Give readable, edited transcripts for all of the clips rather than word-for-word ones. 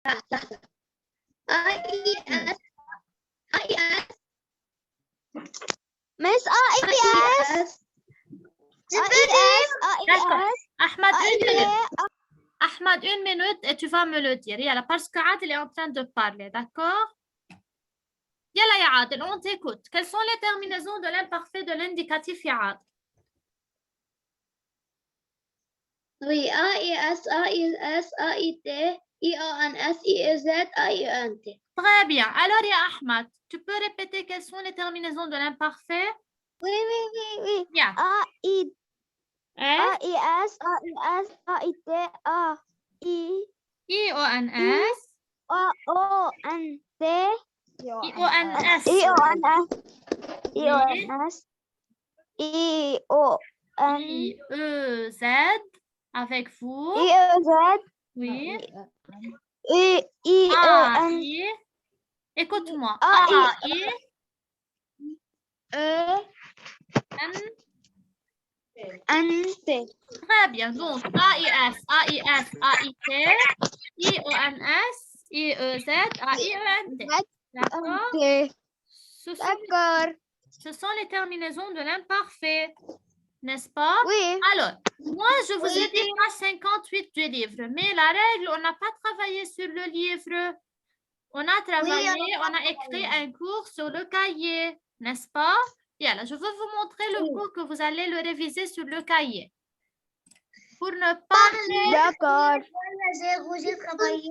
AIS. AIS. Miss AIS. D'accord. Ahmad, une minute. AIS. Ahmad, une minute et tu vas me le dire. Yalla, parce que Adil est en train de parler, d'accord? Yalla, ya Adil, on t'écoute. Quelles sont les terminaisons de l'imparfait de l'indicatif, ya Adil? Oui, AIS, AIS, AIT, IANS, IEZ, AIENT. Très bien. Alors, ya Ahmad, tu peux répéter quelles sont les terminaisons de l'imparfait? Oui. Yeah. AIS, S, AIT, AI. IONS, ONT. IONS, IONS. IEZ, avec vous. IEZ. Oui. IEN. AI. Écoute-moi. AI. AI, N. Très bien. Donc, AIS, AIS, AIT, IONS, IEZ, AIENT. D'accord? Ce sont les terminaisons de l'imparfait, n'est-ce pas? Oui. Alors, moi, je vous ai dit page 58 du livre, mais la règle, on n'a pas travaillé sur le livre. On a travaillé, on a écrit un cours sur le cahier, n'est-ce pas? Bien, là, je veux vous montrer le cours que vous allez le réviser sur le cahier. Pour ne pas D'accord. J'ai travaillé.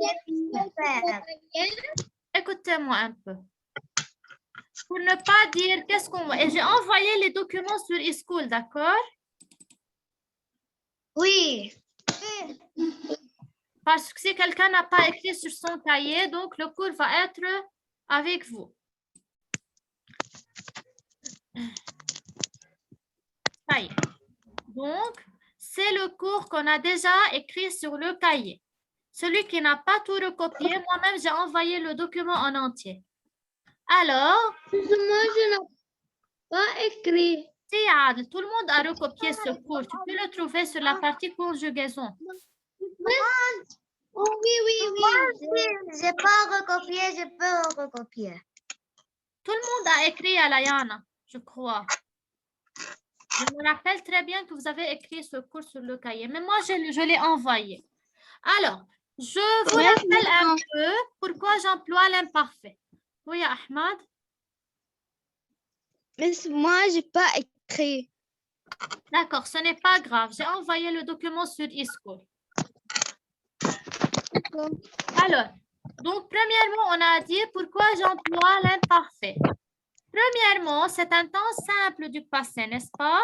Écoutez-moi un peu. Pour ne pas dire qu'est-ce qu'on va... Et j'ai envoyé les documents sur eSchool, d'accord? Oui. Parce que si quelqu'un n'a pas écrit sur son cahier, donc le cours va être avec vous. Ça y est. Donc, c'est le cours qu'on a déjà écrit sur le cahier. Celui qui n'a pas tout recopié, moi-même, j'ai envoyé le document en entier. Alors, Moi, je n'ai pas écrit. si Adel, tout le monde a recopié ce cours, tu peux le trouver sur la partie conjugaison. Oh, oui. J'ai pas recopié, je peux recopier. Tout le monde a écrit à Layana, je crois. Je me rappelle très bien que vous avez écrit ce cours sur le cahier, mais moi, je l'ai envoyé. Alors, je vous rappelle un peu pourquoi j'emploie l'imparfait. Oui, Ahmad? Mais moi, j'ai pas écrit. D'accord, ce n'est pas grave. J'ai envoyé le document sur eSchool. Alors, donc, premièrement, on a dit pourquoi j'emploie l'imparfait. Premièrement, c'est un temps simple du passé, n'est-ce pas?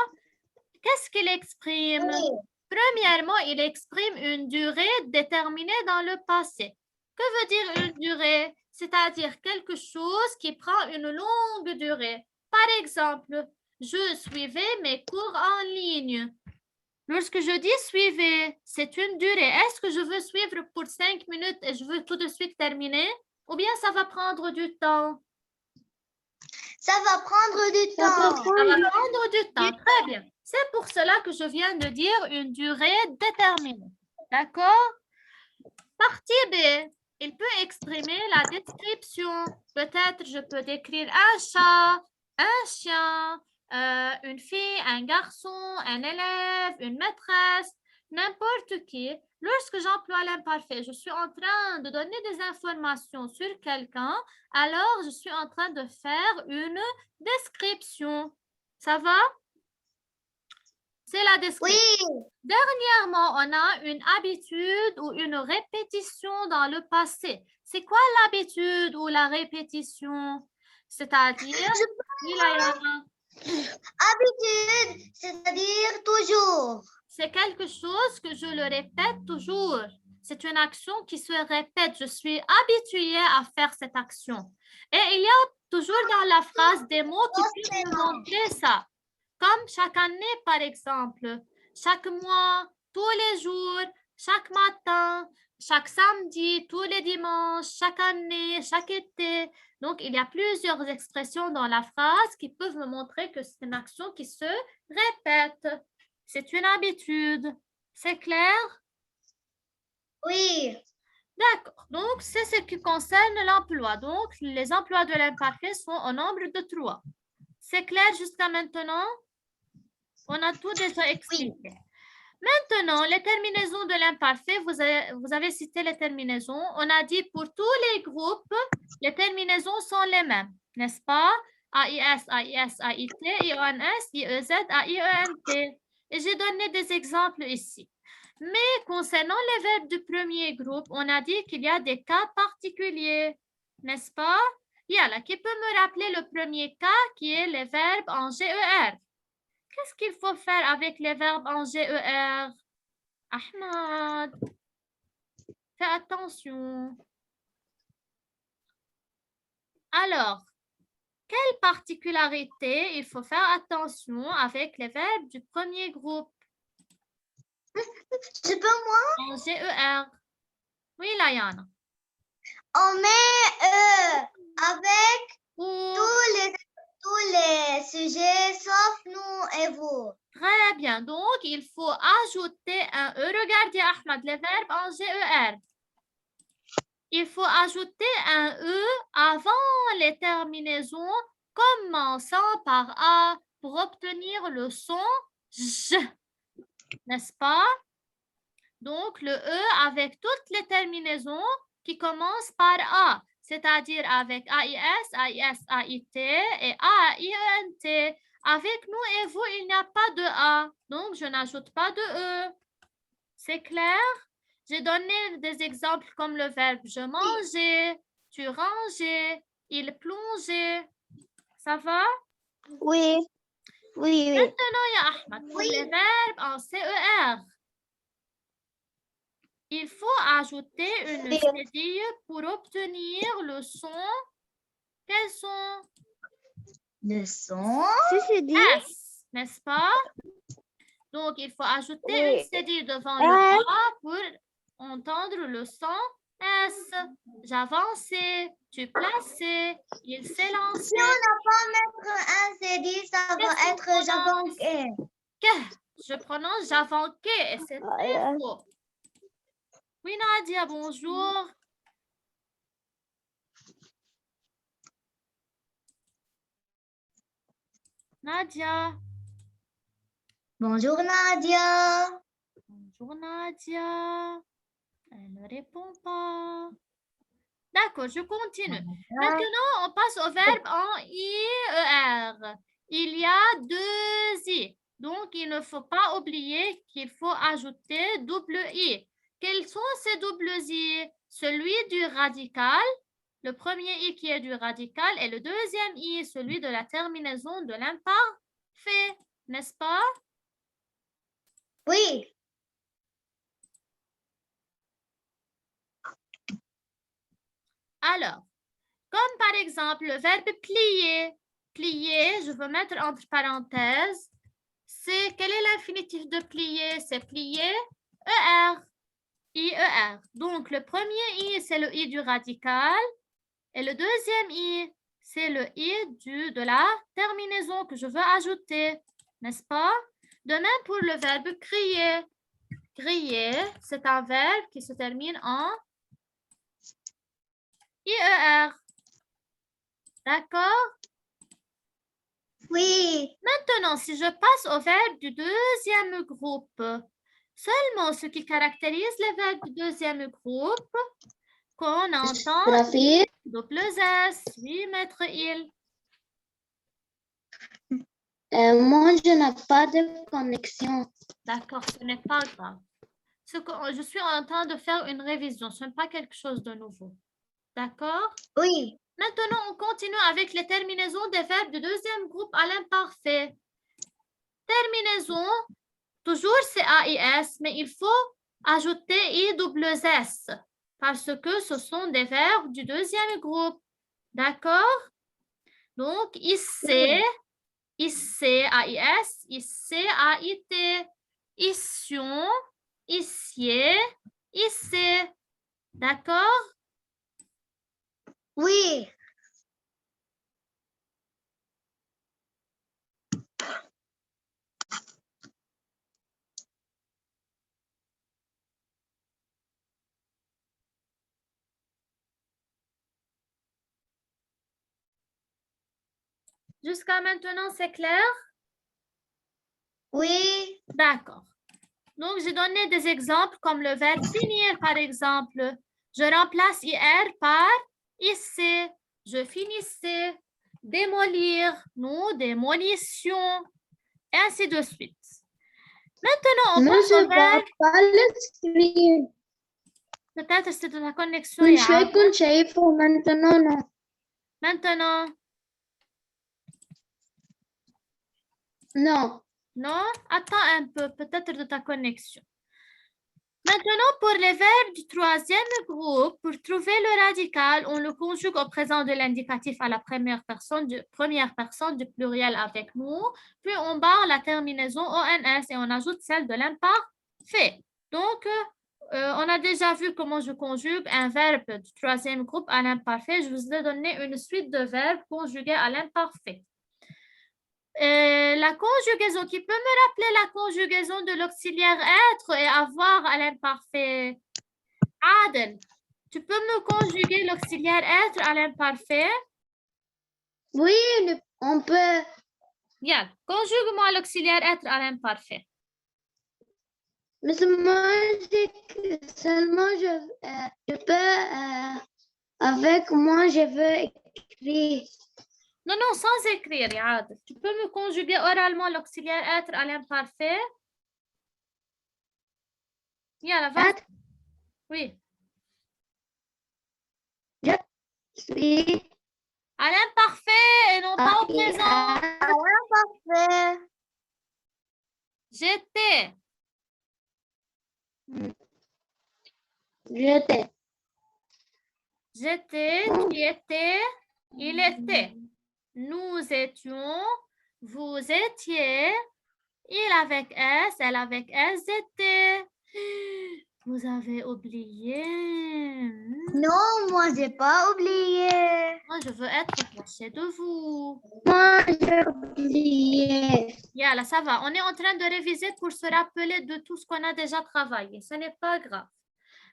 Qu'est-ce qu'il exprime? Premièrement, il exprime une durée déterminée dans le passé. Que veut dire une durée? C'est-à-dire quelque chose qui prend une longue durée. Par exemple, je suivais mes cours en ligne. Lorsque je dis suivez, c'est une durée. Est-ce que je veux suivre pour 5 minutes et je veux tout de suite terminer? Ou bien ça va prendre du temps? Ça va prendre du temps. Ça va prendre du temps. Très bien. C'est pour cela que je viens de dire une durée déterminée. D'accord? Partie B. Il peut exprimer la description. Peut-être je peux décrire un chat, un chien, une fille, un garçon, un élève, une maîtresse, n'importe qui. Lorsque j'emploie l'imparfait, je suis en train de donner des informations sur quelqu'un, alors je suis en train de faire une description. Ça va? C'est la description. Oui. Dernièrement, on a une habitude ou une répétition dans le passé. C'est quoi l'habitude ou la répétition? C'est-à-dire, Habitude, c'est-à-dire toujours. c'est quelque chose que je le répète toujours. C'est une action qui se répète. Je suis habituée à faire cette action. Et il y a toujours dans la phrase des mots qui peuvent me montrer ça. Comme chaque année, par exemple. Chaque mois, tous les jours, chaque matin, chaque samedi, tous les dimanches, chaque année, chaque été. Donc, il y a plusieurs expressions dans la phrase qui peuvent me montrer que c'est une action qui se répète. C'est une habitude. C'est clair? Oui. D'accord. Donc, c'est ce qui concerne l'emploi. Donc, les emplois de l'imparfait sont au nombre de 3. C'est clair jusqu'à maintenant? On a tout déjà expliqué. Maintenant, les terminaisons de l'imparfait, vous avez cité les terminaisons. On a dit pour tous les groupes, les terminaisons sont les mêmes, n'est-ce pas? AIS, AIS, AIT, IONS, IEZ, AIENT. Et j'ai donné des exemples ici. Mais concernant les verbes du premier groupe, on a dit qu'il y a des cas particuliers, n'est-ce pas? Yala, qui peut me rappeler le premier cas qui est les verbes en GER? Qu'est-ce qu'il faut faire avec les verbes en GER? Ahmad, fais attention. Alors, quelle particularité il faut faire attention avec les verbes du premier groupe Je peux moi? en GER? Oui, Layana. On met avec Ou tous les sujets sauf nous et vous. très bien. Donc, il faut ajouter un E. Regardez, Ahmad, les verbes en GER. Il faut ajouter un E avant les terminaisons commençant par A pour obtenir le son J, n'est-ce pas? Donc, le E avec toutes les terminaisons qui commencent par A, c'est-à-dire avec AIS, AIS, AIT et AIENT. Avec nous et vous, il n'y a pas de A, donc je n'ajoute pas de E. C'est clair? J'ai donné des exemples comme le verbe je mangeais, tu rangeais, il plongeait. Ça va? Oui. Oui, oui. Maintenant, ya Ahmad, pour les verbes en CER, il faut ajouter une cédille pour obtenir le son. Quel son? Le son. C'est dit. S, n'est-ce pas? Donc, il faut ajouter une Oui. cédille devant le A pour entendre le son S. J'avançais, tu plaçais, il s'est lancé. Si on n'a pas mettre un CD, ça va être j'avance. Je prononce j'avanquais et c'est très faux. Oui, Nadia, bonjour. Nadia. Bonjour Nadia. Bonjour Nadia. Elle ne répond pas. D'accord, je continue. Maintenant, on passe au verbe en IER. Il y a 2 I. Donc, il ne faut pas oublier qu'il faut ajouter double I. Quels sont ces doubles I? Celui du radical, le premier I qui est du radical, et le deuxième I, celui de la terminaison de l'imparfait, n'est-ce pas? Oui. Alors, comme par exemple le verbe plier. Plier, je veux mettre entre parenthèses, quel est l'infinitif de plier? C'est plier, ER, IER. Donc, le premier I, c'est le I du radical. Et le deuxième I, c'est le I de la terminaison que je veux ajouter. N'est-ce pas? De même pour le verbe crier. Crier, c'est un verbe qui se termine en IER. D'accord? Oui. Maintenant, si je passe au verbe du deuxième groupe, seulement ce qui caractérise les verbes du deuxième groupe, qu'on entend double S. Oui, maître Il. Moi, je n'ai pas de connexion. D'accord, ce n'est pas grave. Je suis en train de faire une révision, ce n'est pas quelque chose de nouveau. D'accord? Oui. Maintenant, on continue avec les terminaisons des verbes du deuxième groupe à l'imparfait. Terminaison, toujours c'est AIS, mais il faut ajouter ISS parce que ce sont des verbes du deuxième groupe. D'accord? Donc, IC, AIS, AIT, ission, issier, issé. D'accord? Oui. Jusqu'à maintenant, c'est clair? Oui. D'accord. Donc, j'ai donné des exemples comme le verbe finir, par exemple. Je remplace IR par IC. Je finissais. Démolir. Nous démolissions. Et ainsi de suite. Maintenant, on Mais passe je au ne verbe. vais pas l'écrire. Peut-être c'est de la connexion. كل يا شوي عادل. كنت شايفه maintenant. Maintenant, Non. non? Attends un peu, peut-être de ta connexion. Maintenant, pour les verbes du troisième groupe, pour trouver le radical, on le conjugue au présent de l'indicatif à la première personne du pluriel avec nous, puis on barre la terminaison ONS et on ajoute celle de l'imparfait. Donc, on a déjà vu comment je conjugue un verbe du troisième groupe à l'imparfait. Je vous ai donné une suite de verbes conjugués à l'imparfait. La conjugaison, qui peut me rappeler la conjugaison de l'auxiliaire être et avoir à l'imparfait? Adel, tu peux me conjuguer l'auxiliaire être à l'imparfait? Oui, on peut. Bien, conjugue-moi l'auxiliaire être à l'imparfait. Mais moi, seulement je peux, avec moi, je veux écrire. Non, non, sans écrire, Adel. Tu peux me conjuguer oralement l'auxiliaire être à l'imparfait? Yalla, vas-y. Être. Oui. Je suis. À l'imparfait et non pas au présent. Parfait. J'étais. J'étais. J'étais, tu étais, il était. Nous étions, vous étiez, il avec S, elle avec S, étaient. Vous avez oublié. Non, moi, j'ai pas oublié. Moi, je veux être proche de vous. Moi, j'ai oublié. Yalla, ça va. On est en train de réviser pour se rappeler de tout ce qu'on a déjà travaillé. Ce n'est pas grave.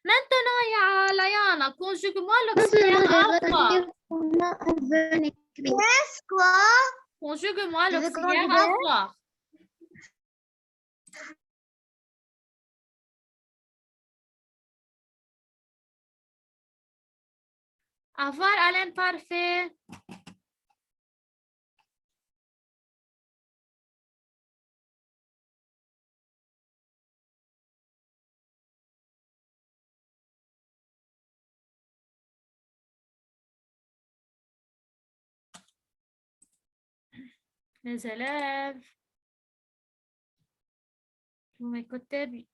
Maintenant, Yana, conjugue-moi l'auxiliaire avoir. Comment on veut écrire. Qu'est-ce quoi? Conjugue-moi Tu veux l'auxiliaire conjuguer? avoir. Avoir à l'imparfait. Les élèves. Vous m'écoutez bien.